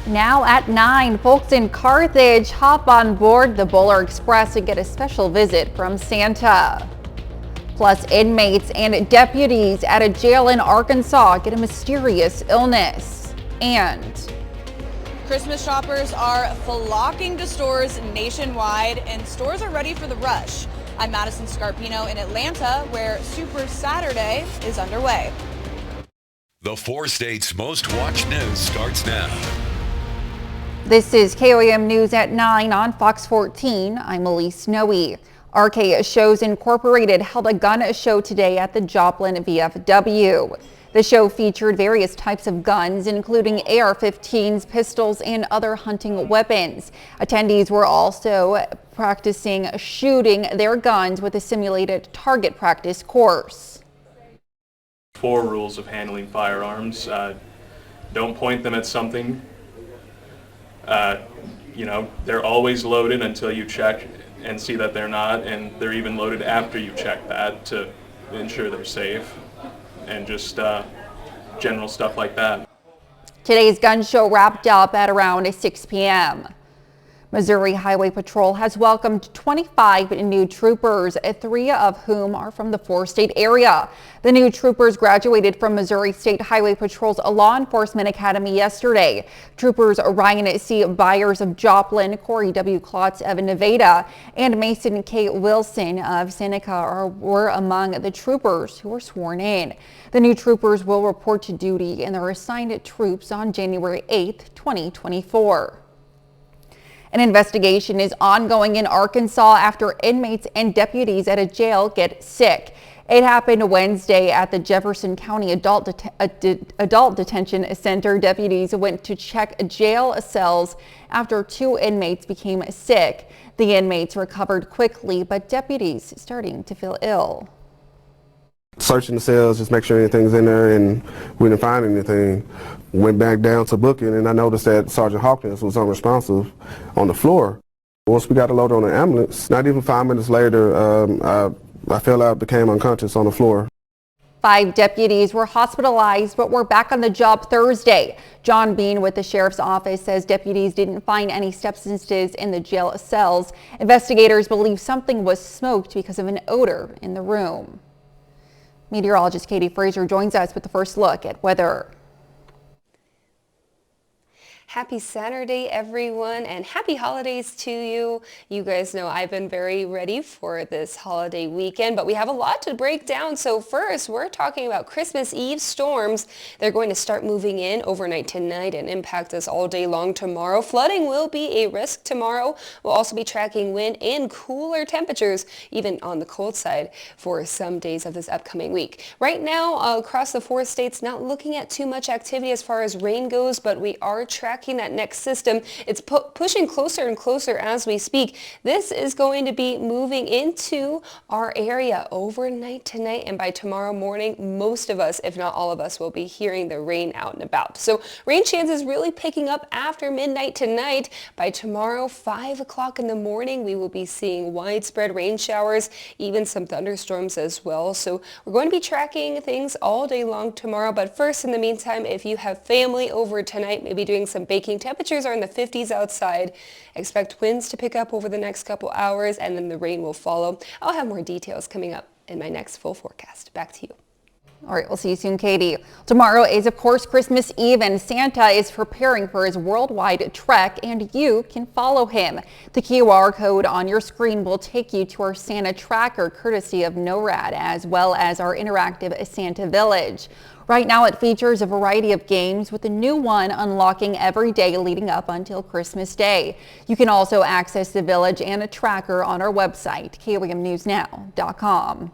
Now at 9, folks in Carthage hop on board the Bowler Express and get a special visit from Santa. Plus, inmates and deputies at a jail in Arkansas get a mysterious illness. And Christmas shoppers are flocking to stores nationwide, and stores are ready for the rush. I'm Madison Scarpino in Atlanta, where Super Saturday is underway. The 4 states' most watched news starts now. This is KOAM News at 9 on Fox 14. I'm Elise Snowy. RK Shows Incorporated held a gun show today at the Joplin VFW. The show featured various types of guns, including AR-15s, pistols, and other hunting weapons. Attendees were also practicing shooting their guns with a simulated target practice course. 4 rules of handling firearms. Don't point them at something. They're always loaded until you check and see that they're not, and they're even loaded after you check that to ensure they're safe, and just general stuff like that. Today's gun show wrapped up at around 6 p.m. Missouri Highway Patrol has welcomed 25 new troopers, 3 of whom are from the 4-state area. The new troopers graduated from Missouri State Highway Patrol's Law Enforcement Academy yesterday. Troopers Ryan C. Byers of Joplin, Corey W. Klotz of Nevada, and Mason K. Wilson of Seneca were among the troopers who were sworn in. The new troopers will report to duty in their assigned troops on January 8, 2024. An investigation is ongoing in Arkansas after inmates and deputies at a jail get sick. It happened Wednesday at the Jefferson County Adult Detention Center. Deputies went to check jail cells after 2 inmates became sick. The inmates recovered quickly, but deputies starting to feel ill. Searching the cells, just make sure anything's in there, and we didn't find anything. Went back down to booking, and I noticed that Sergeant Hawkins was unresponsive on the floor. Once we got a load on the ambulance, not even 5 minutes later, I fell out, became unconscious on the floor. 5 deputies were hospitalized but were back on the job Thursday. John Bean with the sheriff's office says deputies didn't find any substances in the jail cells. Investigators believe something was smoked because of an odor in the room. Meteorologist Katie Fraser joins us with the first look at weather. Happy Saturday, everyone, and happy holidays to you. You guys know I've been very ready for this holiday weekend, but we have a lot to break down. So first, we're talking about Christmas Eve storms. They're going to start moving in overnight tonight and impact us all day long tomorrow. Flooding will be a risk tomorrow. We'll also be tracking wind and cooler temperatures, even on the cold side, for some days of this upcoming week. Right now, across the 4 states, not looking at too much activity as far as rain goes, but we are tracking that next system. It's pushing closer and closer as we speak. This is going to be moving into our area overnight tonight, and by tomorrow morning, most of us, if not all of us, will be hearing the rain out and about. So rain chances really picking up after midnight tonight. By tomorrow, 5 o'clock in the morning, we will be seeing widespread rain showers, even some thunderstorms as well. So we're going to be tracking things all day long tomorrow. But first, in the meantime, if you have family over tonight, maybe doing some baking, temperatures are in the 50s outside. Expect winds to pick up over the next couple hours, and then the rain will follow. I'll have more details coming up in my next full forecast. Back to you. All right, we'll see you soon, Katie. Tomorrow is, of course, Christmas Eve, and Santa is preparing for his worldwide trek, and you can follow him. The QR code on your screen will take you to our Santa tracker, courtesy of NORAD, as well as our interactive Santa Village. Right now, it features a variety of games, with a new one unlocking every day leading up until Christmas Day. You can also access the village and a tracker on our website, KOAMnewsnow.com.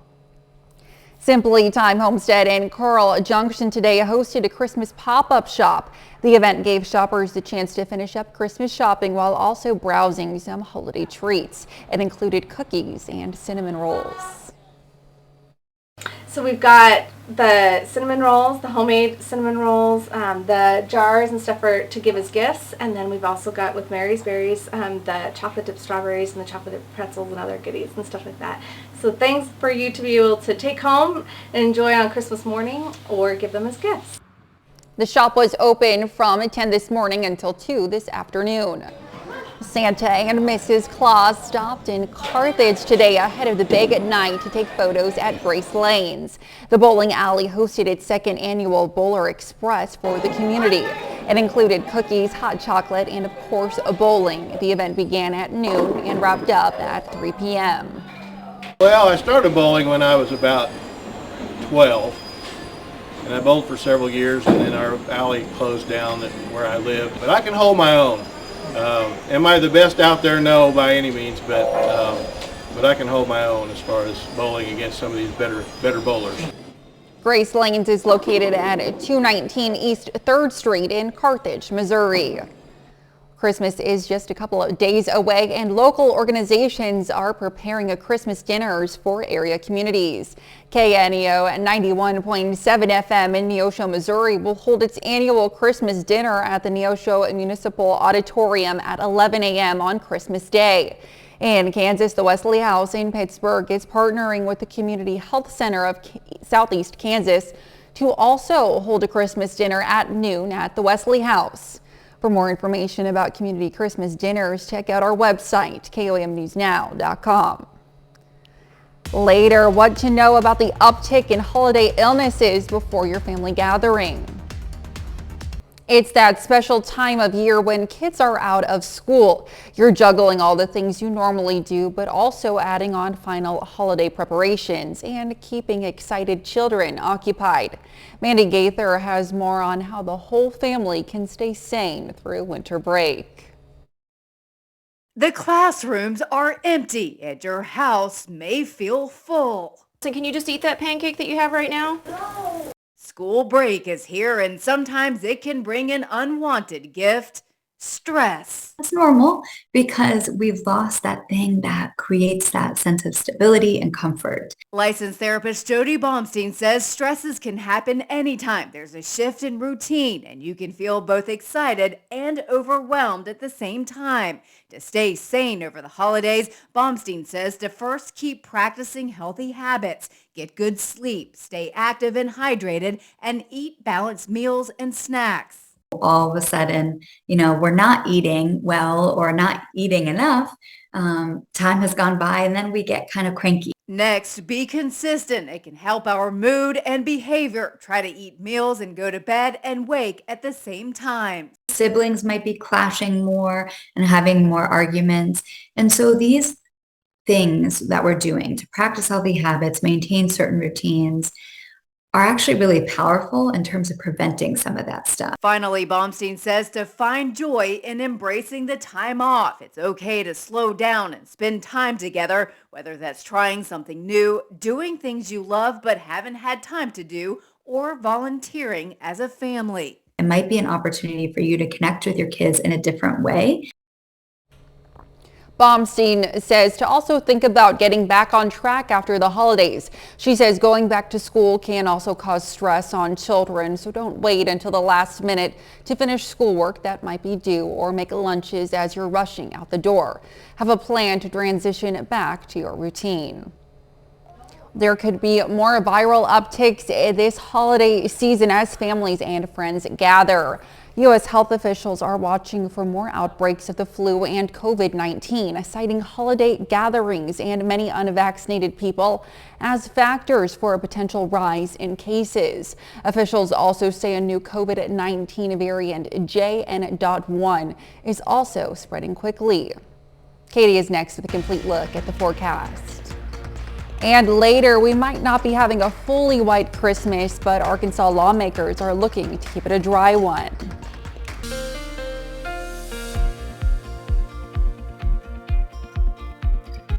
Simply Time Homestead in Coral Junction today hosted a Christmas pop-up shop. The event gave shoppers the chance to finish up Christmas shopping while also browsing some holiday treats. It included cookies and cinnamon rolls. So we've got the cinnamon rolls, the homemade cinnamon rolls, the jars and stuff to give as gifts, and then we've also got with Mary's Berries the chocolate dipped strawberries and the chocolate dipped pretzels and other goodies and stuff like that. So things for you to be able to take home and enjoy on Christmas morning or give them as gifts. The shop was open from 10 this morning until 2 this afternoon. Santa and Mrs. Claus stopped in Carthage today ahead of the big night to take photos at Grace Lanes. The bowling alley hosted its second annual Bowler Express for the community. It included cookies, hot chocolate, and of course bowling. The event began at noon and wrapped up at 3 p.m. Well, I started bowling when I was about 12, and I bowled for several years, and then our alley closed down at where I live. But I can hold my own. Am I the best out there? No, by any means, but I can hold my own as far as bowling against some of these better bowlers. Grace Lanes is located at 219 East 3rd Street in Carthage, Missouri. Christmas is just a couple of days away, and local organizations are preparing a Christmas dinners for area communities. KNEO at 91.7 FM in Neosho, Missouri will hold its annual Christmas dinner at the Neosho Municipal Auditorium at 11 a.m. on Christmas Day. In Kansas, the Wesley House in Pittsburgh is partnering with the Community Health Center of Southeast Kansas to also hold a Christmas dinner at noon at the Wesley House. For more information about community Christmas dinners, check out our website, KOAMnewsnow.com. Later, what to know about the uptick in holiday illnesses before your family gathering. It's that special time of year when kids are out of school. You're juggling all the things you normally do, but also adding on final holiday preparations and keeping excited children occupied. Mandy Gaither has more on how the whole family can stay sane through winter break. The classrooms are empty and your house may feel full. So can you just eat that pancake that you have right now? School break is here and sometimes it can bring an unwanted gift, stress. That's normal because we've lost that thing that creates that sense of stability and comfort. Licensed therapist Jody Baumstein says stresses can happen anytime there's a shift in routine and you can feel both excited and overwhelmed at the same time. To stay sane over the holidays, Baumstein says to first keep practicing healthy habits, get good sleep, stay active and hydrated, and eat balanced meals and snacks. All of a sudden, we're not eating well or not eating enough. Time has gone by and then we get kind of cranky. Next, be consistent. It can help our mood and behavior. Try to eat meals and go to bed and wake at the same time. Siblings might be clashing more and having more arguments. And so these things that we're doing to practice healthy habits, maintain certain routines, are actually really powerful in terms of preventing some of that stuff. Finally, Baumstein says to find joy in embracing the time off. It's okay to slow down and spend time together, whether that's trying something new, doing things you love but haven't had time to do, or volunteering as a family. It might be an opportunity for you to connect with your kids in a different way. Baumstein says to also think about getting back on track after the holidays. She says going back to school can also cause stress on children, so don't wait until the last minute to finish schoolwork that might be due or make lunches as you're rushing out the door. Have a plan to transition back to your routine. There could be more viral upticks this holiday season as families and friends gather. U.S. health officials are watching for more outbreaks of the flu and COVID-19, citing holiday gatherings and many unvaccinated people as factors for a potential rise in cases. Officials also say a new COVID-19 variant JN.1 is also spreading quickly. Katie is next with a complete look at the forecast. And later, we might not be having a fully white Christmas, but Arkansas lawmakers are looking to keep it a dry one.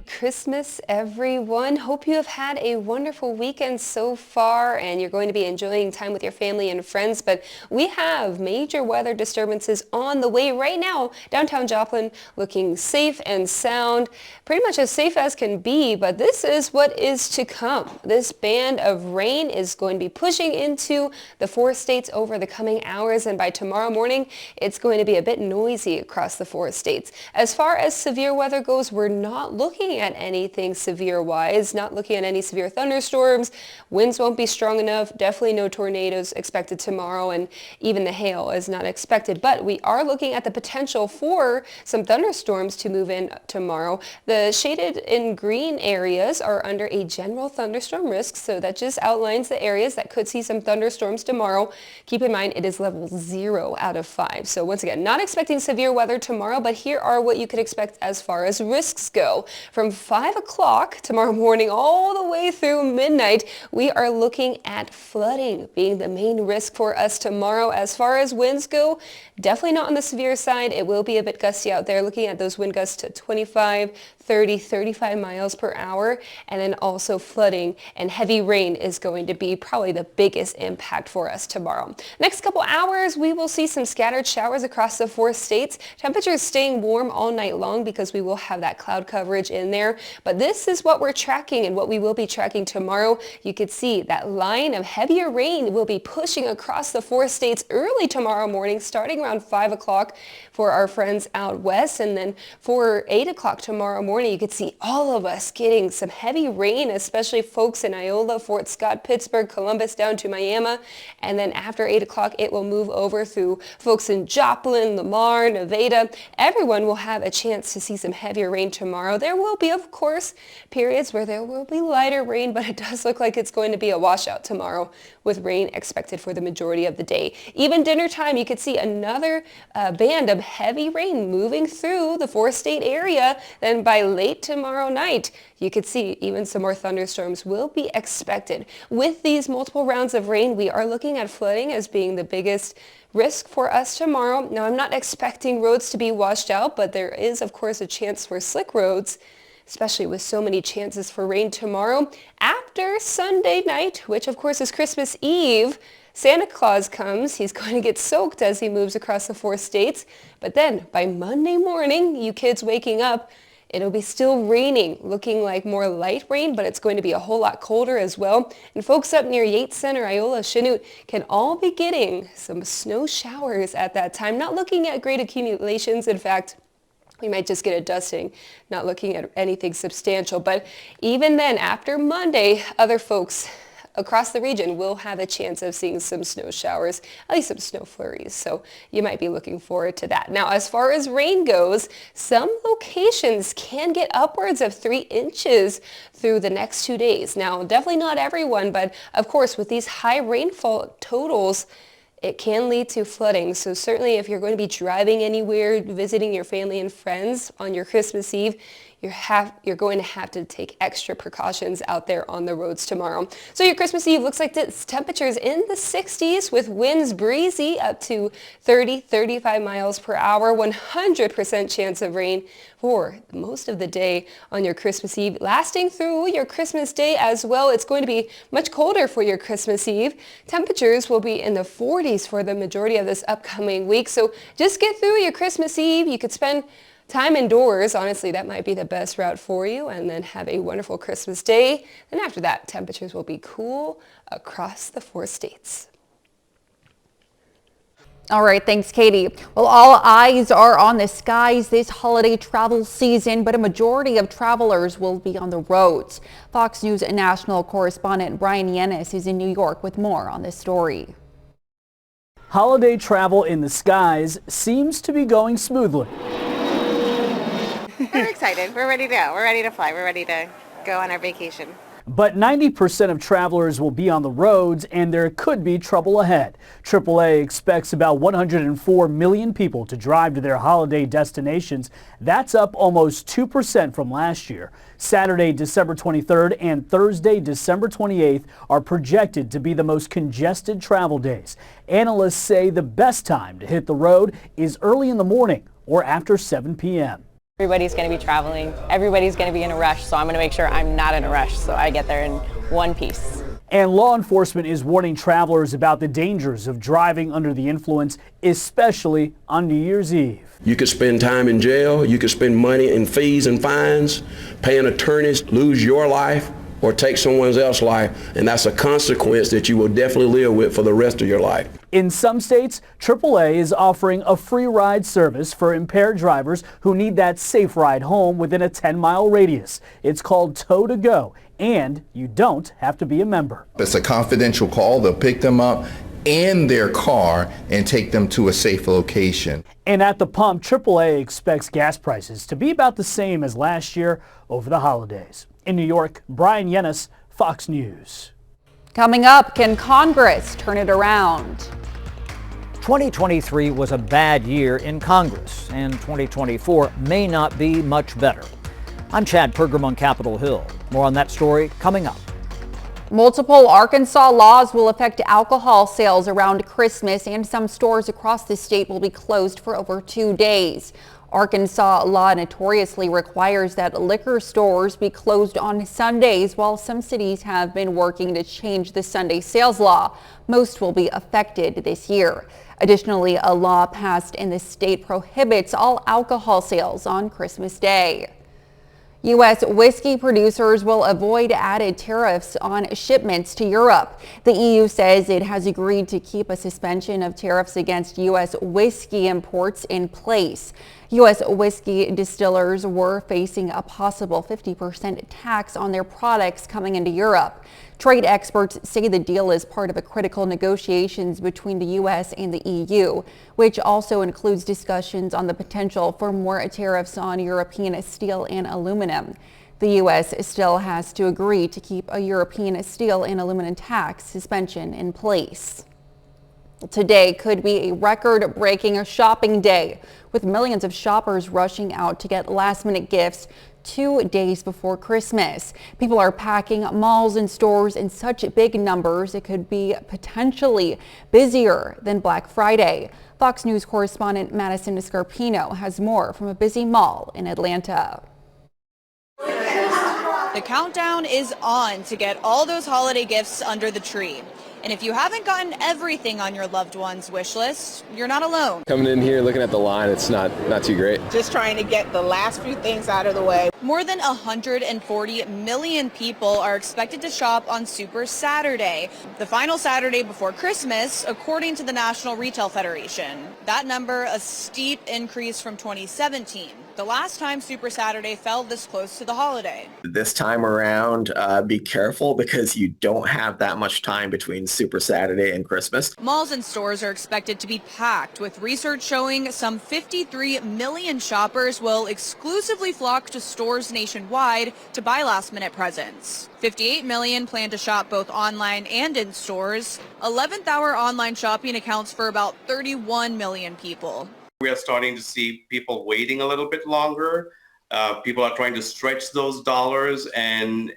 Christmas, everyone. Hope you have had a wonderful weekend so far and you're going to be enjoying time with your family and friends, but we have major weather disturbances on the way right now. Downtown Joplin looking safe and sound, pretty much as safe as can be, but this is what is to come. This band of rain is going to be pushing into the 4 states over the coming hours, and by tomorrow morning, it's going to be a bit noisy across the 4 states. As far as severe weather goes, we're not looking at at anything severe wise, not looking at any severe thunderstorms. Winds won't be strong enough. Definitely no tornadoes expected tomorrow, and even the hail is not expected. But we are looking at the potential for some thunderstorms to move in tomorrow. The shaded in green areas are under a general thunderstorm risk, so that just outlines the areas that could see some thunderstorms tomorrow. Keep in mind it is level 0 out of 5. So once again, not expecting severe weather tomorrow, but here are what you could expect as far as risks go. From 5 o'clock tomorrow morning all the way through midnight, we are looking at flooding being the main risk for us tomorrow. As far as winds go, definitely not on the severe side. It will be a bit gusty out there, looking at those wind gusts to 25, 30, 35 miles per hour, and then also flooding and heavy rain is going to be probably the biggest impact for us tomorrow. Next couple hours, we will see some scattered showers across the 4 states. Temperatures staying warm all night long because we will have that cloud coverage in there. But this is what we're tracking and what we will be tracking tomorrow. You could see that line of heavier rain will be pushing across the 4 states early tomorrow morning, starting around 5 o'clock for our friends out west, and then for 8 o'clock tomorrow morning, you could see all of us getting some heavy rain, especially folks in Iola, Fort Scott, Pittsburgh, Columbus, down to Miami. And then after 8 o'clock, it will move over through folks in Joplin, Lamar, Nevada. Everyone will have a chance to see some heavier rain tomorrow. There will be, of course, periods where there will be lighter rain, but it does look like it's going to be a washout tomorrow with rain expected for the majority of the day. Even dinner time, you could see another band of heavy rain moving through the 4-state area. Then by late tomorrow night, you could see even some more thunderstorms will be expected. With these multiple rounds of rain, we are looking at flooding as being the biggest risk for us tomorrow. Now, I'm not expecting roads to be washed out, but there is, of course, a chance for slick roads, especially with so many chances for rain tomorrow. After Sunday night, which of course is Christmas Eve, Santa Claus comes. He's going to get soaked as he moves across the 4 states. But then by Monday morning, you kids waking up, it'll be still raining, looking like more light rain, but it's going to be a whole lot colder as well. And folks up near Yates Center, Iola, Chanute can all be getting some snow showers at that time. Not looking at great accumulations. In fact, we might just get a dusting, not looking at anything substantial. But even then, after Monday, other folks across the region will have a chance of seeing some snow showers, at least some snow flurries. So you might be looking forward to that. Now, as far as rain goes, some locations can get upwards of 3 inches through the next 2 days. Now, definitely not everyone, but of course, with these high rainfall totals, it can lead to flooding. So certainly if you're going to be driving anywhere, visiting your family and friends on your Christmas Eve, you're going to have to take extra precautions out there on the roads tomorrow. So your Christmas Eve looks like this. Temperatures in the 60s with winds breezy up to 30, 35 miles per hour, 100% chance of rain for most of the day on your Christmas Eve, lasting through your Christmas Day as well. It's going to be much colder for your Christmas Eve. Temperatures will be in the 40s for the majority of this upcoming week. So just get through your Christmas Eve. You could spend time indoors. Honestly, that might be the best route for you, and then have a wonderful Christmas Day. And after that, temperatures will be cool across the 4 states. All right, thanks, Katie. Well, all eyes are on the skies this holiday travel season, but a majority of travelers will be on the roads. Fox News national correspondent Brian Yanis is in New York with more on this story. Holiday travel in the skies seems to be going smoothly. We're excited. We're ready to go. We're ready to fly. We're ready to go on our vacation. But 90% of travelers will be on the roads, and there could be trouble ahead. AAA expects about 104 million people to drive to their holiday destinations. That's up almost 2% from last year. Saturday, December 23rd and Thursday, December 28th are projected to be the most congested travel days. Analysts say the best time to hit the road is early in the morning or after 7 p.m. Everybody's going to be traveling. Everybody's going to be in a rush, so I'm going to make sure I'm not in a rush, so I get there in one piece. And law enforcement is warning travelers about the dangers of driving under the influence, especially on New Year's Eve. You could spend time in jail, you could spend money in fees and fines, paying attorneys, lose your life, or take someone else's life, and that's a consequence that you will definitely live with for the rest of your life. In some states, AAA is offering a free ride service for impaired drivers who need that safe ride home within a 10-mile radius. It's called Tow to Go, and you don't have to be a member. It's a confidential call. They'll pick them up in their car and take them to a safe location. And at the pump, AAA expects gas prices to be about the same as last year over the holidays. In New York, Brian Yennis, Fox News. Coming up, can Congress turn it around? 2023 was a bad year in Congress, and 2024 may not be much better. I'm Chad Pergram on Capitol Hill. More on that story coming up. Multiple Arkansas laws will affect alcohol sales around Christmas, and some stores across the state will be closed for over 2 days. Arkansas law notoriously requires that liquor stores be closed on Sundays, while some cities have been working to change the Sunday sales law. Most will be affected this year. Additionally, a law passed in the state prohibits all alcohol sales on Christmas Day. U.S. whiskey producers will avoid added tariffs on shipments to Europe. The EU says it has agreed to keep a suspension of tariffs against U.S. whiskey imports in place. U.S. whiskey distillers were facing a possible 50% tax on their products coming into Europe. Trade experts say the deal is part of a critical negotiations between the U.S. and the EU, which also includes discussions on the potential for more tariffs on European steel and aluminum. The U.S. still has to agree to keep a European steel and aluminum tax suspension in place. Today could be a record-breaking shopping day, with millions of shoppers rushing out to get last-minute gifts 2 days before Christmas. People are packing malls and stores in such big numbers it could be potentially busier than Black Friday. Fox News correspondent Madison Scarpino has more from a busy mall in Atlanta. The countdown is on to get all those holiday gifts under the tree. And if you haven't gotten everything on your loved one's wish list, you're not alone. Coming in here, looking at the line, it's not too great. Just trying to get the last few things out of the way. More than 140 million people are expected to shop on Super Saturday, the final Saturday before Christmas, according to the National Retail Federation. That number, a steep increase from 2017, the last time Super Saturday fell this close to the holiday. This time around, be careful because you don't have that much time between Super Saturday and Christmas. Malls and stores are expected to be packed, with research showing some 53 million shoppers will exclusively flock to stores nationwide to buy last-minute presents. 58 million plan to shop both online and in stores. 11th hour online shopping accounts for about 31 million people. We are starting to see people waiting a little bit longer. People are trying to stretch those dollars and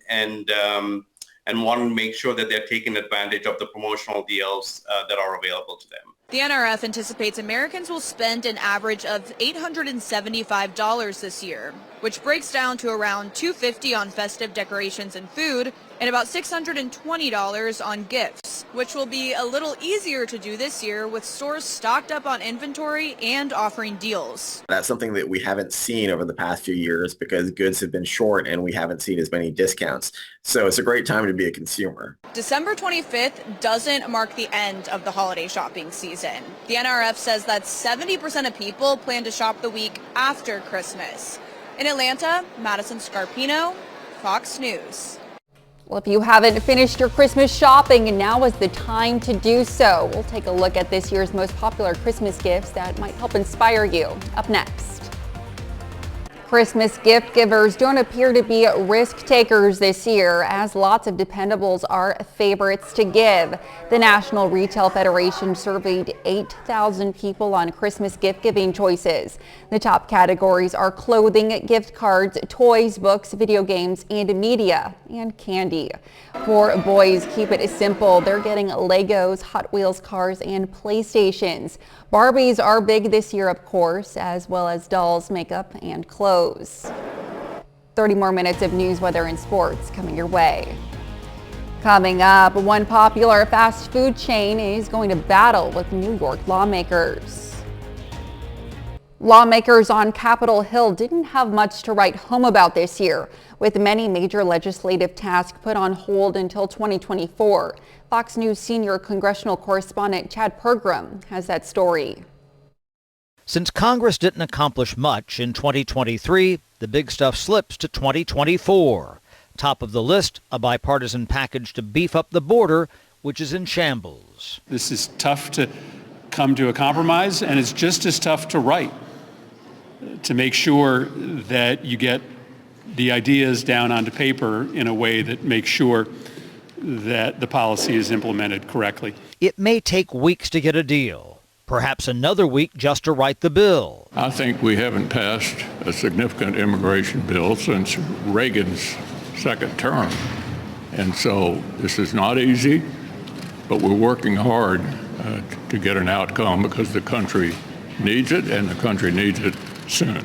want to make sure that they're taking advantage of the promotional deals that are available to them. The NRF anticipates Americans will spend an average of $875 this year, which breaks down to around $250 on festive decorations and food, and about $620 on gifts, which will be a little easier to do this year with stores stocked up on inventory and offering deals. That's something that we haven't seen over the past few years because goods have been short and we haven't seen as many discounts. So it's a great time to be a consumer. December 25th doesn't mark the end of the holiday shopping season. The NRF says that 70% of people plan to shop the week after Christmas. In Atlanta, Madison Scarpino, Fox News. Well, if you haven't finished your Christmas shopping, now is the time to do so. We'll take a look at this year's most popular Christmas gifts that might help inspire you. Up next. Christmas gift givers don't appear to be risk takers this year, as lots of dependables are favorites to give. The National Retail Federation surveyed 8,000 people on Christmas gift giving choices. The top categories are clothing, gift cards, toys, books, video games, and media, and candy. For boys, keep it simple. They're getting Legos, Hot Wheels cars, and PlayStations. Barbies are big this year, of course, as well as dolls, makeup, and clothes. 30 more minutes of news, weather, and sports coming your way. Coming up, one popular fast food chain is going to battle with New York lawmakers. Lawmakers on Capitol Hill didn't have much to write home about this year, with many major legislative tasks put on hold until 2024. Fox News senior congressional correspondent Chad Pergram has that story. Since Congress didn't accomplish much in 2023, the big stuff slips to 2024. Top of the list, a bipartisan package to beef up the border, which is in shambles. This is tough to come to a compromise, and it's just as tough to write, to make sure that you get the ideas down onto paper in a way that makes sure that the policy is implemented correctly. It may take weeks to get a deal, perhaps another week just to write the bill. I think we haven't passed a significant immigration bill since Reagan's second term. And so this is not easy, but we're working hard to get an outcome because the country needs it, and the country needs it soon.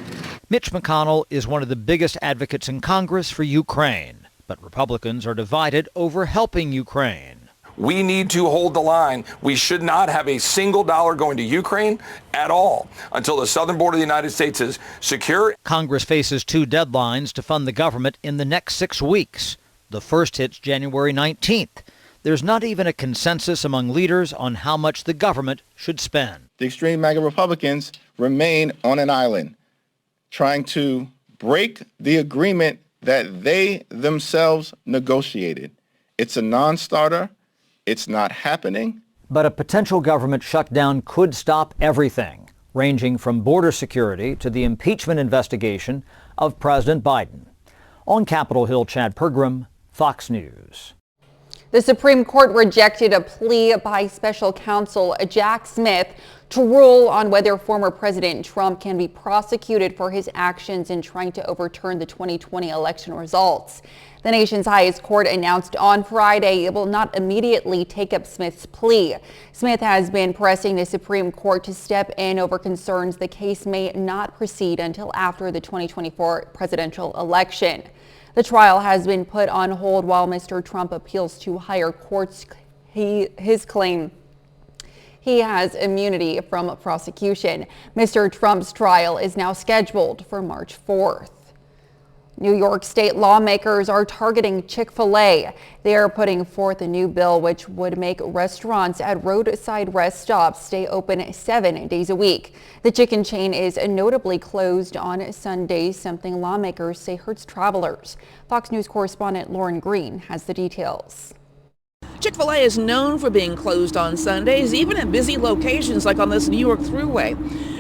Mitch McConnell is one of the biggest advocates in Congress for Ukraine, but Republicans are divided over helping Ukraine. We need to hold the line. We should not have a single dollar going to Ukraine at all until the southern border of the United States is secure. Congress faces two deadlines to fund the government in the next 6 weeks. The first hits January 19th. There's not even a consensus among leaders on how much the government should spend. The extreme MAGA Republicans remain on an island, trying to break the agreement that they themselves negotiated. It's a non-starter. It's not happening. But a potential government shutdown could stop everything, ranging from border security to the impeachment investigation of President Biden. On Capitol Hill, Chad Pergram, Fox News. The Supreme Court rejected a plea by special counsel Jack Smith to rule on whether former President Trump can be prosecuted for his actions in trying to overturn the 2020 election results. The nation's highest court announced on Friday it will not immediately take up Smith's plea. Smith has been pressing the Supreme Court to step in over concerns the case may not proceed until after the 2024 presidential election. The trial has been put on hold while Mr. Trump appeals to higher courts his claim he has immunity from prosecution. Mr. Trump's trial is now scheduled for March 4th. New York State lawmakers are targeting Chick-fil-A. They are putting forth a new bill which would make restaurants at roadside rest stops stay open 7 days a week. The chicken chain is notably closed on Sundays, something lawmakers say hurts travelers. Fox News correspondent Lauren Green has the details. Chick-fil-A is known for being closed on Sundays, even at busy locations like on this New York Thruway.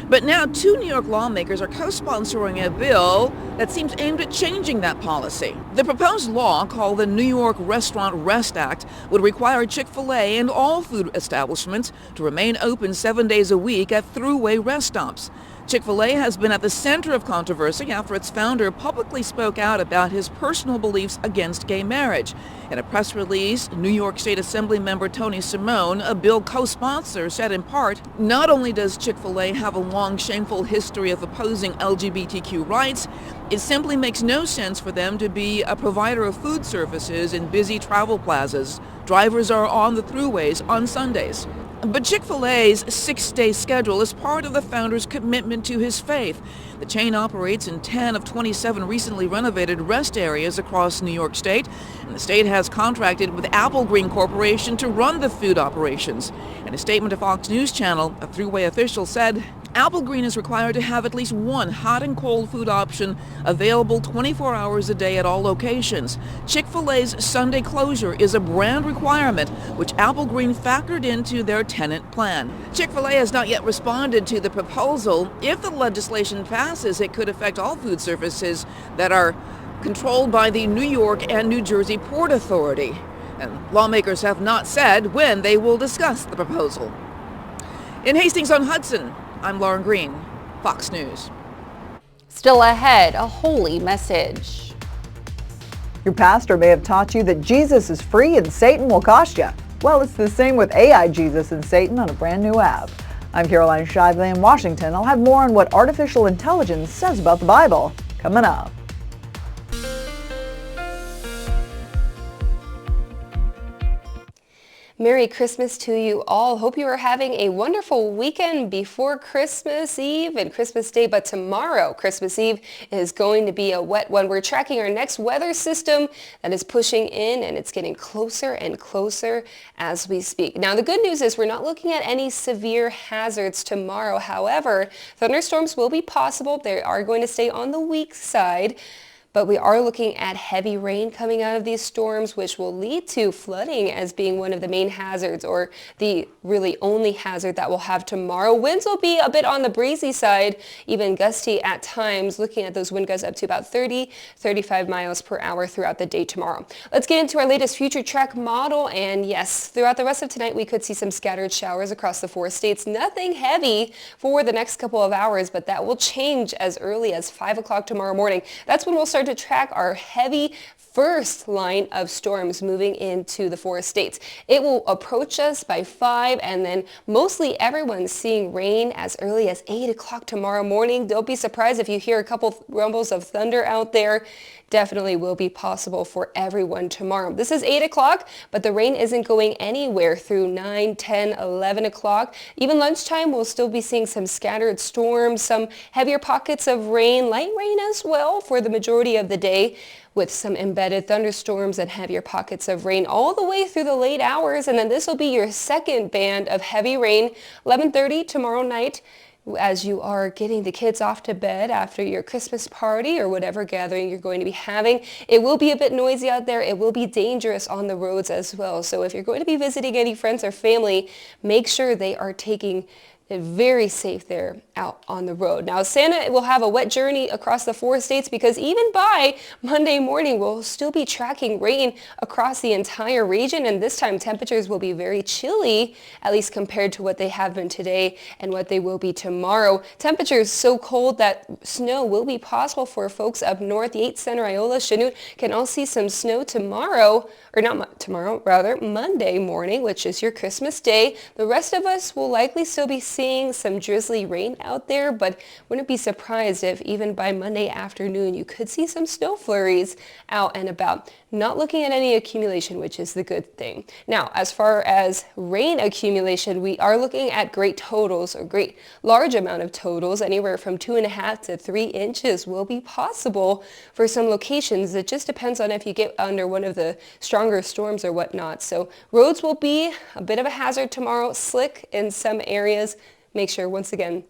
But now 2 New York lawmakers are co-sponsoring a bill that seems aimed at changing that policy. The proposed law, called the New York Restaurant Rest Act, would require Chick-fil-A and all food establishments to remain open 7 days a week at Thruway rest stops. Chick-fil-A has been at the center of controversy after its founder publicly spoke out about his personal beliefs against gay marriage. In a press release, New York State Assembly member Tony Simone, a bill co-sponsor, said in part, not only does Chick-fil-A have a long, shameful history of opposing LGBTQ rights, it simply makes no sense for them to be a provider of food services in busy travel plazas. Drivers are on the throughways on Sundays. But Chick-fil-A's 6-day schedule is part of the founder's commitment to his faith. The chain operates in 10 of 27 recently renovated rest areas across New York State, and the state has contracted with Applegreen Corporation to run the food operations. In a statement to Fox News Channel, a Thruway official said, Applegreen is required to have at least one hot and cold food option available 24 hours a day at all locations. Chick-fil-A's Sunday closure is a brand requirement, which Applegreen factored into their tenant plan. Chick-fil-A has not yet responded to the proposal. If the legislation passes, it could affect all food services that are controlled by the New York and New Jersey Port Authority. And lawmakers have not said when they will discuss the proposal. In Hastings-on-Hudson, I'm Lauren Green, Fox News. Still ahead, a holy message. Your pastor may have taught you that Jesus is free and Satan will cost you. Well, it's the same with AI Jesus and Satan on a brand new app. I'm Caroline Shively in Washington. I'll have more on what artificial intelligence says about the Bible coming up. Merry Christmas to you all. Hope you are having a wonderful weekend before Christmas Eve and Christmas Day. But tomorrow, Christmas Eve, is going to be a wet one. We're tracking our next weather system that is pushing in, and it's getting closer and closer as we speak. Now, the good news is we're not looking at any severe hazards tomorrow. However, thunderstorms will be possible. They are going to stay on the weak side. But we are looking at heavy rain coming out of these storms, which will lead to flooding as being one of the main hazards, or the really only hazard that we'll have tomorrow. Winds will be a bit on the breezy side, even gusty at times, looking at those wind gusts up to about 30, 35 miles per hour throughout the day tomorrow. Let's get into our latest future track model. And yes, throughout the rest of tonight, we could see some scattered showers across the 4 states. Nothing heavy for the next couple of hours, but that will change as early as 5 o'clock tomorrow morning. That's when we'll start to track our heavy first line of storms moving into the 4 states. It will approach us by 5, and then mostly everyone's seeing rain as early as 8 o'clock tomorrow morning. Don't be surprised if you hear a couple rumbles of thunder out there. Definitely will be possible for everyone tomorrow. This is 8 o'clock, but the rain isn't going anywhere through 9, 10, 11 o'clock. Even lunchtime, we'll still be seeing some scattered storms, some heavier pockets of rain, light rain as well for the majority of the day, with some embedded thunderstorms and heavier pockets of rain all the way through the late hours. And then this will be your second band of heavy rain, 11:30 tomorrow night, as you are getting the kids off to bed after your Christmas party or whatever gathering you're going to be having. It will be a bit noisy out there. It will be dangerous on the roads as well. So if you're going to be visiting any friends or family, make sure they are taking it very safe there out on the road. Now, Santa will have a wet journey across the 4 states, because even by Monday morning, we'll still be tracking rain across the entire region. And this time, temperatures will be very chilly, at least compared to what they have been today and what they will be tomorrow. Temperatures so cold that snow will be possible for folks up north. Yates Center, Iola, Chanute can all see some snow tomorrow, or not tomorrow, rather Monday morning, which is your Christmas Day. The rest of us will likely still be seeing some drizzly rain out there, but wouldn't be surprised if even by Monday afternoon you could see some snow flurries out and about. Not looking at any accumulation, which is the good thing. Now, as far as rain accumulation, we are looking at great totals, or great large amount of totals. Anywhere from 2.5 to 3 inches will be possible for some locations. It just depends on if you get under one of the stronger storms or whatnot. So roads will be a bit of a hazard tomorrow, slick in some areas. Make sure, once again,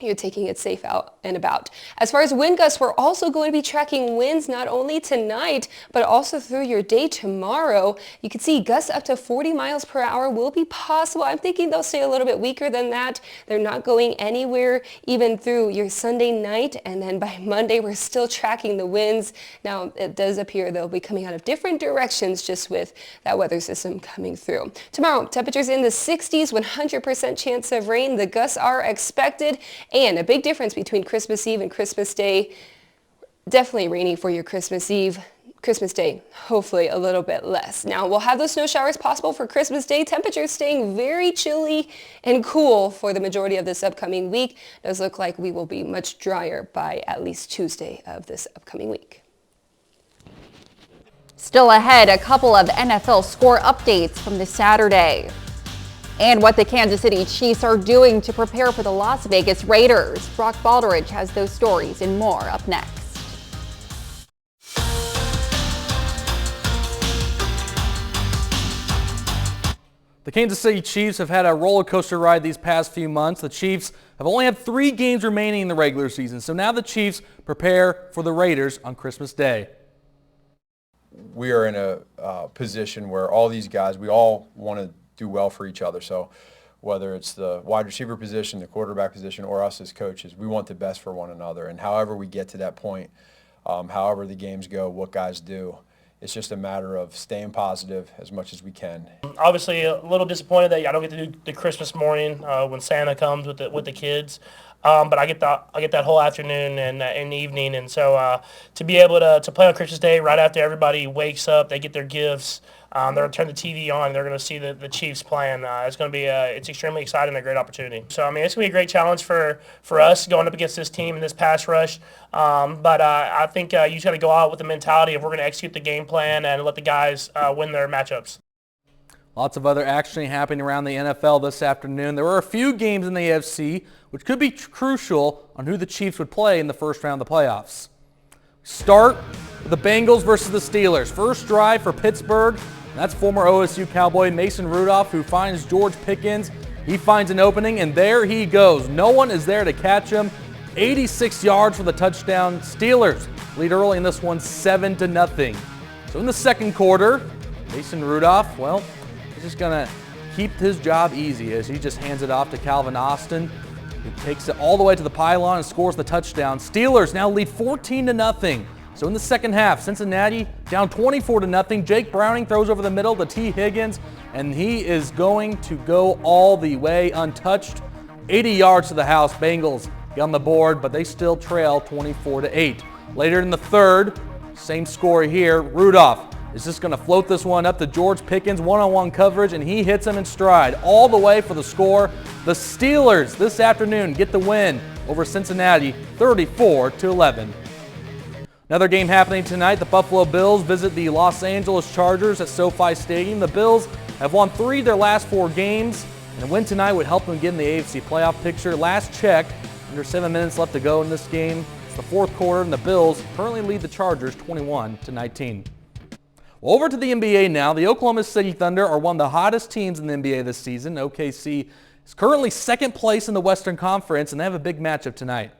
you're taking it safe out and about. As far as wind gusts, we're also going to be tracking winds not only tonight, but also through your day tomorrow. You can see gusts up to 40 miles per hour will be possible. I'm thinking they'll stay a little bit weaker than that. They're not going anywhere even through your Sunday night. And then by Monday, we're still tracking the winds. Now, it does appear they'll be coming out of different directions just with that weather system coming through. Tomorrow, temperatures in the 60s, 100% chance of rain. The gusts are expected. And a big difference between Christmas Eve and Christmas Day, definitely rainy for your Christmas Eve. Christmas Day, hopefully a little bit less. Now, we'll have those snow showers possible for Christmas Day. Temperatures staying very chilly and cool for the majority of this upcoming week. It does look like we will be much drier by at least Tuesday of this upcoming week. Still ahead, a couple of NFL score updates from this Saturday, and what the Kansas City Chiefs are doing to prepare for the Las Vegas Raiders. Brock Balderidge has those stories and more up next. The Kansas City Chiefs have had a roller coaster ride these past few months. The Chiefs have only had 3 games remaining in the regular season, so now the Chiefs prepare for the Raiders on Christmas Day. We are in a position where all these guys, we all want to do well for each other. So whether it's the wide receiver position, the quarterback position, or us as coaches, we want the best for one another. And however we get to that point, however the games go, what guys do, it's just a matter of staying positive as much as we can. Obviously, a little disappointed that I don't get to do the Christmas morning when Santa comes with the kids. But I get that whole afternoon and evening, and so to be able to play on Christmas Day right after everybody wakes up, they get their gifts. They're going to turn the TV on. They're going to see the Chiefs playing. It's going to be it's extremely exciting and a great opportunity. So I mean, it's going to be a great challenge for us going up against this team in this pass rush. But I think you just got to go out with the mentality of we're going to execute the game plan and let the guys win their matchups. Lots of other action happening around the NFL this afternoon. There were a few games in the AFC which could be crucial on who the Chiefs would play in the first round of the playoffs. Start with the Bengals versus the Steelers. First drive for Pittsburgh. And that's former OSU Cowboy Mason Rudolph, who finds George Pickens. He finds an opening, and there he goes. No one is there to catch him. 86 yards for the touchdown. Steelers lead early in this one, 7-0. So in the second quarter, Mason Rudolph, well, he's just going to keep his job easy as he just hands it off to Calvin Austin, who takes it all the way to the pylon and scores the touchdown. Steelers now lead 14-0. So in the second half, Cincinnati down 24-0. Jake Browning throws over the middle to T. Higgins, and he is going to go all the way untouched. 80 yards to the house. Bengals get on the board, but they still trail 24-8. Later in the third, same score here. Rudolph is just going to float this one up to George Pickens, one-on-one coverage, and he hits him in stride all the way for the score. The Steelers this afternoon get the win over Cincinnati, 34-11. Another game happening tonight. The Buffalo Bills visit the Los Angeles Chargers at SoFi Stadium. The Bills have won 3 of their last 4 games, and a win tonight would help them get in the AFC playoff picture. Last check, under 7 minutes left to go in this game. It's the fourth quarter, and the Bills currently lead the Chargers 21-19. Well, over to the NBA now. The Oklahoma City Thunder are one of the hottest teams in the NBA this season. OKC is currently second place in the Western Conference, and they have a big matchup tonight.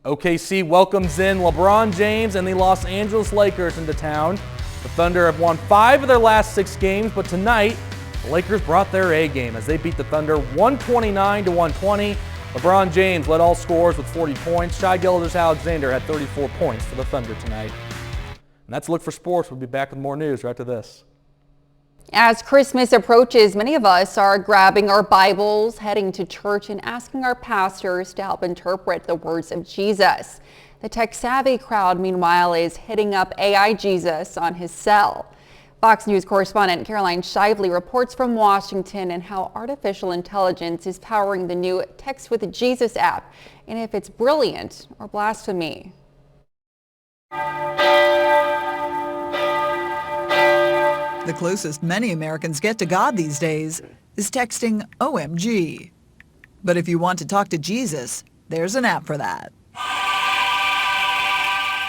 OKC welcomes in LeBron James and the Los Angeles Lakers into town. The Thunder have won 5 of their last 6 games, but tonight the Lakers brought their A game as they beat the Thunder 129-120. LeBron James led all scorers with 40 points. Shai Gilgeous-Alexander had 34 points for the Thunder tonight. And that's a look for sports. We'll be back with more news right after this. As Christmas approaches, many of us are grabbing our Bibles, heading to church, and asking our pastors to help interpret the words of Jesus. The tech-savvy crowd, meanwhile, is hitting up AI Jesus on his cell. Fox News correspondent Caroline Shively reports from Washington and how artificial intelligence is powering the new Text with Jesus app, and if it's brilliant or blasphemy. The closest many Americans get to God these days is texting OMG. But if you want to talk to Jesus, there's an app for that.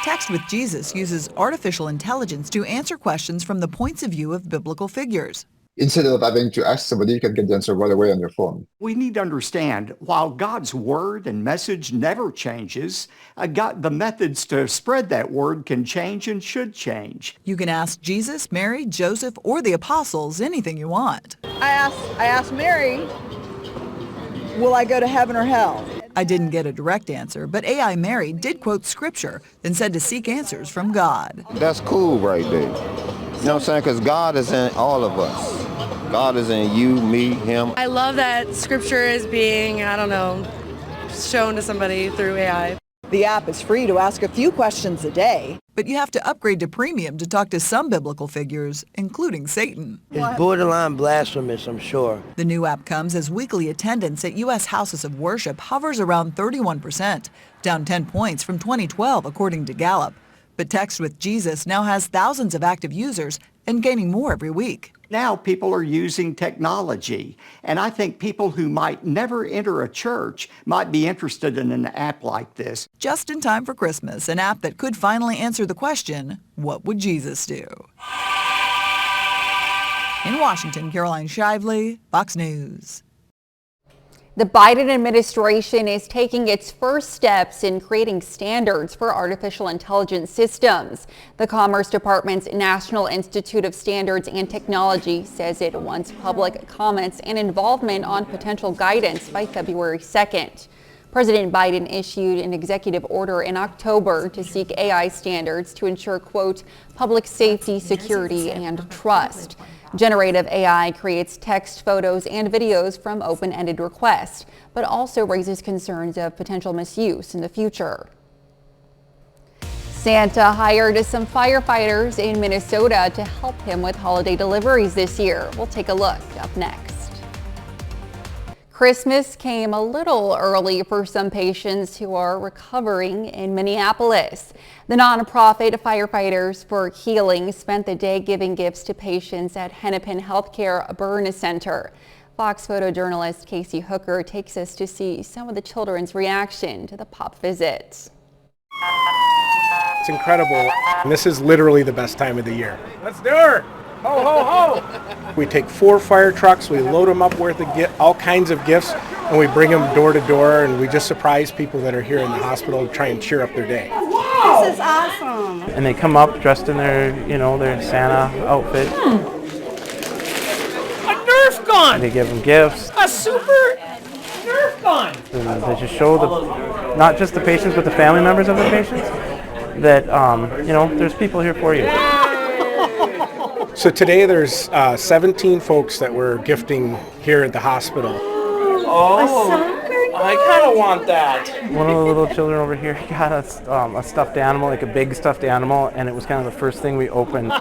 Text with Jesus uses artificial intelligence to answer questions from the points of view of biblical figures. Instead of having to ask somebody, you can get the answer right away on your phone. We need to understand, while God's word and message never changes, the methods to spread that word can change and should change. You can ask Jesus, Mary, Joseph, or the apostles anything you want. I asked Mary, will I go to heaven or hell? I didn't get a direct answer, but AI Mary did quote scripture, then said to seek answers from God. That's cool right there. You know what I'm saying? Because God is in all of us. God is in you, me, him. I love that scripture is being, shown to somebody through AI. The app is free to ask a few questions a day. But you have to upgrade to premium to talk to some biblical figures, including Satan. It's borderline blasphemous, I'm sure. The new app comes as weekly attendance at U.S. houses of worship hovers around 31%, down 10 points from 2012, according to Gallup. But Text with Jesus now has thousands of active users and gaining more every week. Now people are using technology, and I think people who might never enter a church might be interested in an app like this. Just in time for Christmas, an app that could finally answer the question, what would Jesus do? In Washington, Caroline Shively, Fox News. The Biden administration is taking its first steps in creating standards for artificial intelligence systems. The Commerce Department's National Institute of Standards and Technology says it wants public comments and involvement on potential guidance by February 2nd. President Biden issued an executive order in October to seek AI standards to ensure, quote, public safety, security, and trust. Generative AI creates text, photos, and videos from open-ended requests, but also raises concerns of potential misuse in the future. Santa hired some firefighters in Minnesota to help him with holiday deliveries this year. We'll take a look up next. Christmas came a little early for some patients who are recovering in Minneapolis. The nonprofit Firefighters for Healing spent the day giving gifts to patients at Hennepin Healthcare Burn Center. Fox photojournalist Casey Hooker takes us to see some of the children's reaction to the pop visit. It's incredible. This is literally the best time of the year. Let's do her! Ho, ho, ho! We take 4 fire trucks, we load them up with all kinds of gifts, and we bring them door to door, and we just surprise people that are here in the hospital to try and cheer up their day. This is awesome. And they come up dressed in their, their Santa outfit. A Nerf gun! They give them gifts. A super Nerf gun! And they just show not just the patients, but the family members of the patients that, there's people here for you. So today there's 17 folks that we're gifting here at the hospital. Oh, I kind of want that. One of the little children over here got a stuffed animal, like a big stuffed animal, and it was kind of the first thing we opened.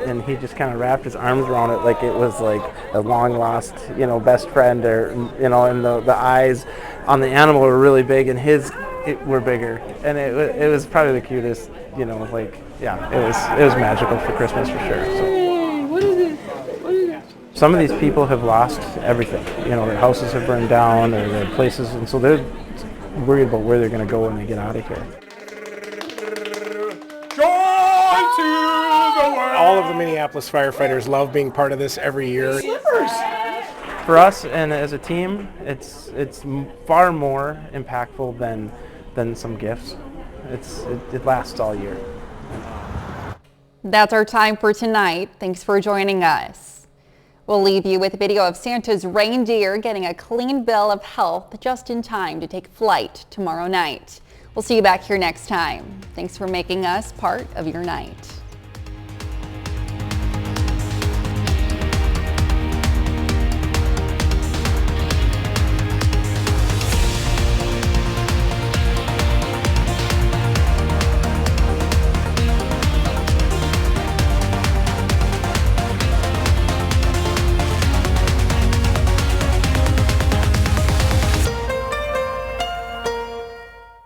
And he just kind of wrapped his arms around it like it was like a long lost, best friend, or, and the eyes on the animal were really big, and were bigger. And it was probably the cutest, yeah, it was magical for Christmas for sure. So. What is it? Some of these people have lost everything. Their houses have burned down, or their places, and so they're worried about where they're going to go when they get out of here. All of the Minneapolis firefighters love being part of this every year. For us and as a team, it's far more impactful than some gifts. It lasts all year. That's our time for tonight. Thanks for joining us. We'll leave you with a video of Santa's reindeer getting a clean bill of health just in time to take flight tomorrow night. We'll see you back here next time. Thanks for making us part of your night.